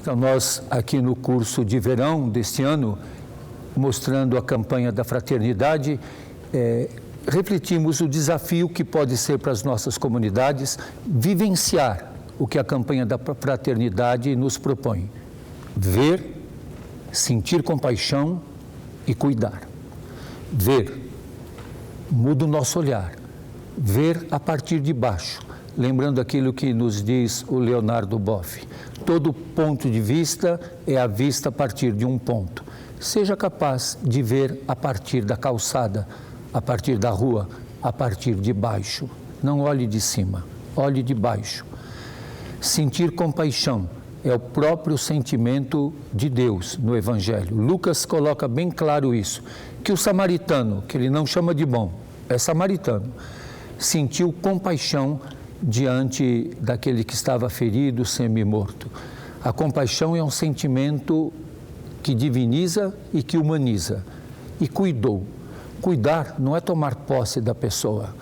Então, nós aqui no curso de verão deste ano, mostrando a campanha da fraternidade, refletimos o desafio que pode ser para as nossas comunidades vivenciar o que a campanha da fraternidade nos propõe. Ver, sentir compaixão e cuidar. Ver, muda o nosso olhar. Ver a partir de baixo, lembrando aquilo que nos diz o Leonardo Boff. Todo ponto de vista é a vista a partir de um ponto. Seja capaz de ver a partir da calçada, a partir da rua, a partir de baixo. Não olhe de cima, olhe de baixo. Sentir compaixão é o próprio sentimento de Deus no Evangelho. Lucas coloca bem claro isso, que o samaritano, que ele não chama de bom, é samaritano, sentiu compaixão diante daquele que estava ferido, semi-morto. A compaixão é um sentimento que diviniza e que humaniza. E cuidou. Cuidar não é tomar posse da pessoa.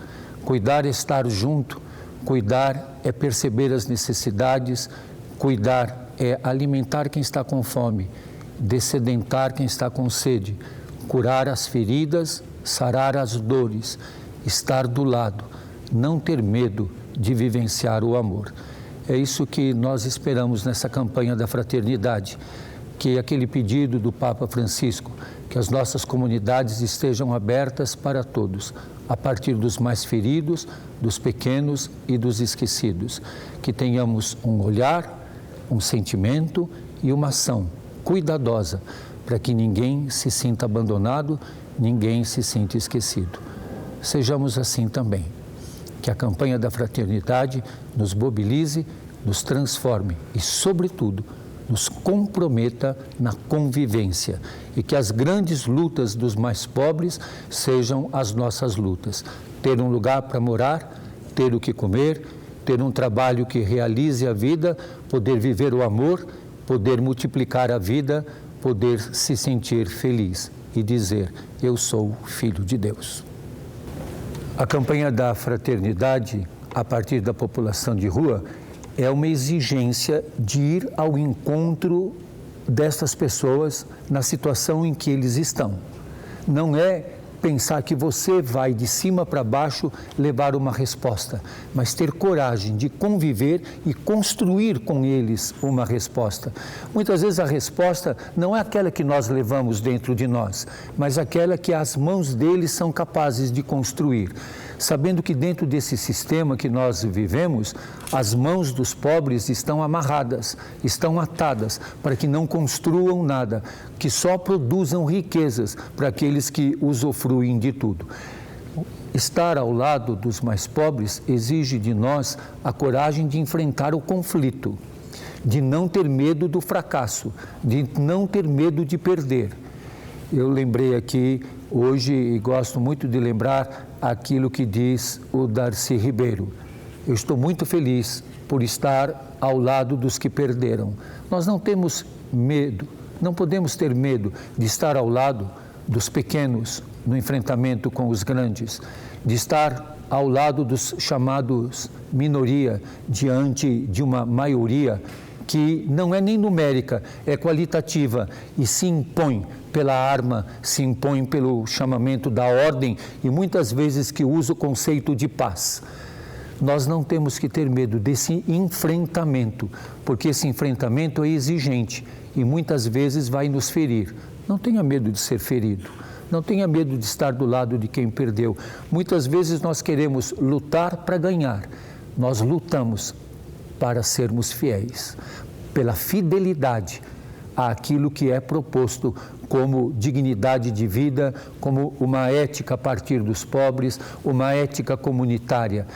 Cuidar é estar junto. Cuidar é perceber as necessidades. Cuidar é alimentar quem está com fome, dessedentar quem está com sede, curar as feridas, sarar as dores, estar do lado, não ter medo de vivenciar o amor. É isso que nós esperamos nessa campanha da fraternidade, que aquele pedido do Papa Francisco, que as nossas comunidades estejam abertas para todos, a partir dos mais feridos, dos pequenos e dos esquecidos, que tenhamos um olhar, um sentimento e uma ação cuidadosa para que ninguém se sinta abandonado, ninguém se sinta esquecido. Sejamos assim também. Que a campanha da fraternidade nos mobilize, nos transforme e, sobretudo, nos comprometa na convivência e que as grandes lutas dos mais pobres sejam as nossas lutas. Ter um lugar para morar, ter o que comer, ter um trabalho que realize a vida, poder viver o amor, poder multiplicar a vida, poder se sentir feliz e dizer: eu sou filho de Deus. A campanha da fraternidade, a partir da população de rua, é uma exigência de ir ao encontro destas pessoas na situação em que eles estão. Não é pensar que você vai de cima para baixo levar uma resposta, mas ter coragem de conviver e construir com eles uma resposta. Muitas vezes a resposta não é aquela que nós levamos dentro de nós, mas aquela que as mãos deles são capazes de construir. Sabendo que dentro desse sistema que nós vivemos, as mãos dos pobres estão amarradas, estão atadas, para que não construam nada, que só produzam riquezas para aqueles que usufruem de tudo. Estar ao lado dos mais pobres exige de nós a coragem de enfrentar o conflito, de não ter medo do fracasso, de não ter medo de perder. Eu lembrei aqui hoje, e gosto muito de lembrar aquilo que diz o Darcy Ribeiro. Eu estou muito feliz por estar ao lado dos que perderam. Nós não temos medo, não podemos ter medo de estar ao lado dos pequenos no enfrentamento com os grandes, de estar ao lado dos chamados minoria diante de uma maioria que não é nem numérica, é qualitativa e se impõe pela arma, se impõe pelo chamamento da ordem e muitas vezes que usa o conceito de paz. Nós não temos que ter medo desse enfrentamento, porque esse enfrentamento é exigente e muitas vezes vai nos ferir. Não tenha medo de ser ferido, não tenha medo de estar do lado de quem perdeu. Muitas vezes nós queremos lutar para ganhar, nós lutamos para sermos fiéis, pela fidelidade àquilo que é proposto como dignidade de vida, como uma ética a partir dos pobres, uma ética comunitária.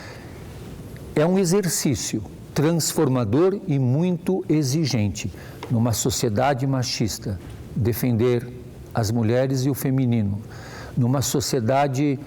É um exercício transformador e muito exigente numa sociedade machista, defender as mulheres e o feminino, numa sociedade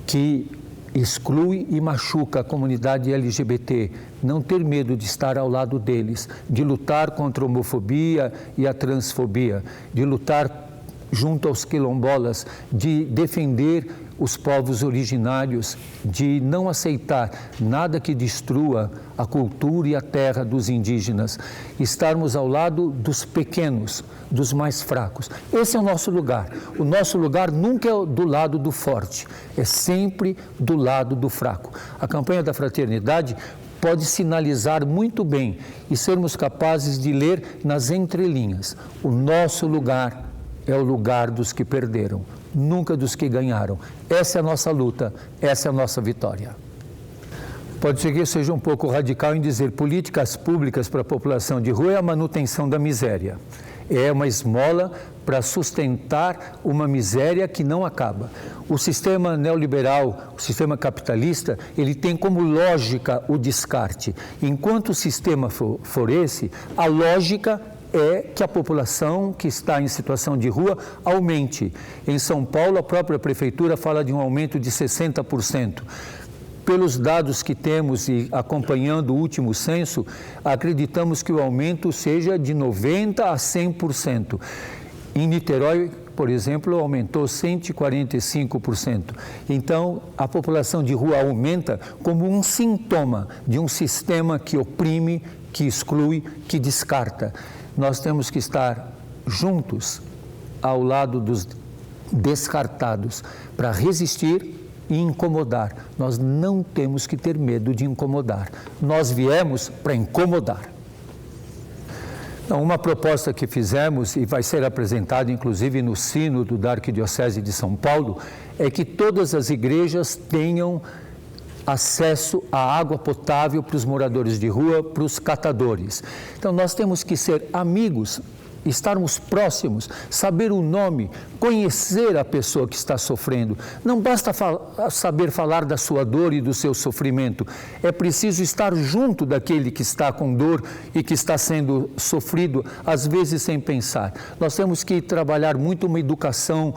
que exclui e machuca a comunidade LGBT, não ter medo de estar ao lado deles, de lutar contra a homofobia e a transfobia, de lutar junto aos quilombolas, de defender os povos originários de não aceitar nada que destrua a cultura e a terra dos indígenas, estarmos ao lado dos pequenos, dos mais fracos. Esse é o nosso lugar. O nosso lugar nunca é do lado do forte, é sempre do lado do fraco. A campanha da fraternidade pode sinalizar muito bem e sermos capazes de ler nas entrelinhas. O nosso lugar é o lugar dos que perderam, nunca dos que ganharam. Essa é a nossa luta, essa é a nossa vitória. Pode ser que eu seja um pouco radical em dizer políticas públicas para a população de rua é a manutenção da miséria. É uma esmola para sustentar uma miséria que não acaba. O sistema neoliberal, o sistema capitalista, ele tem como lógica o descarte. Enquanto o sistema for esse, a lógica é que a população que está em situação de rua aumente. Em São Paulo, a própria prefeitura fala de um aumento de 60%. Pelos dados que temos e acompanhando o último censo, acreditamos que o aumento seja de 90% a 100%. Em Niterói, por exemplo, aumentou 145%. Então, a população de rua aumenta como um sintoma de um sistema que oprime, que exclui, que descarta. Nós temos que estar juntos ao lado dos descartados para resistir e incomodar. Nós não temos que ter medo de incomodar. Nós viemos para incomodar. Então, uma proposta que fizemos e vai ser apresentada inclusive no sínodo da Arquidiocese de São Paulo é que todas as igrejas tenham acesso à água potável para os moradores de rua, para os catadores. Então, nós temos que ser amigos, estarmos próximos, saber o nome, conhecer a pessoa que está sofrendo. Não basta saber falar da sua dor e do seu sofrimento, é preciso estar junto daquele que está com dor e que está sendo sofrido, às vezes sem pensar. Nós temos que trabalhar muito uma educação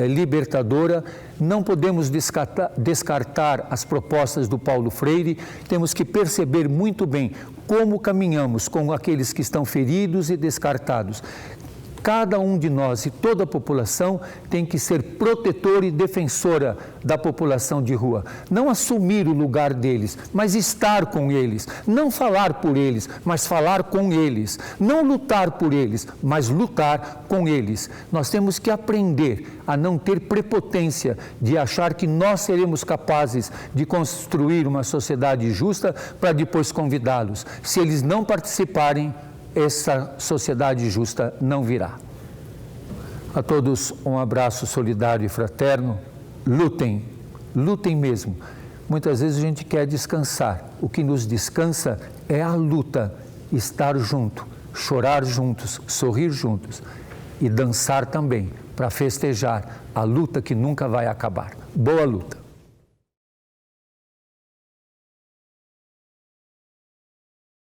libertadora, não podemos descartar as propostas do Paulo Freire, temos que perceber muito bem como caminhamos com aqueles que estão feridos e descartados. Cada um de nós e toda a população tem que ser protetora e defensora da população de rua. Não assumir o lugar deles, mas estar com eles. Não falar por eles, mas falar com eles. Não lutar por eles, mas lutar com eles. Nós temos que aprender a não ter prepotência de achar que nós seremos capazes de construir uma sociedade justa para depois convidá-los. Se eles não participarem, essa sociedade justa não virá. A todos um abraço solidário e fraterno. Lutem, lutem mesmo. Muitas vezes a gente quer descansar. O que nos descansa é a luta, estar junto, chorar juntos, sorrir juntos e dançar também, para festejar a luta que nunca vai acabar. Boa luta!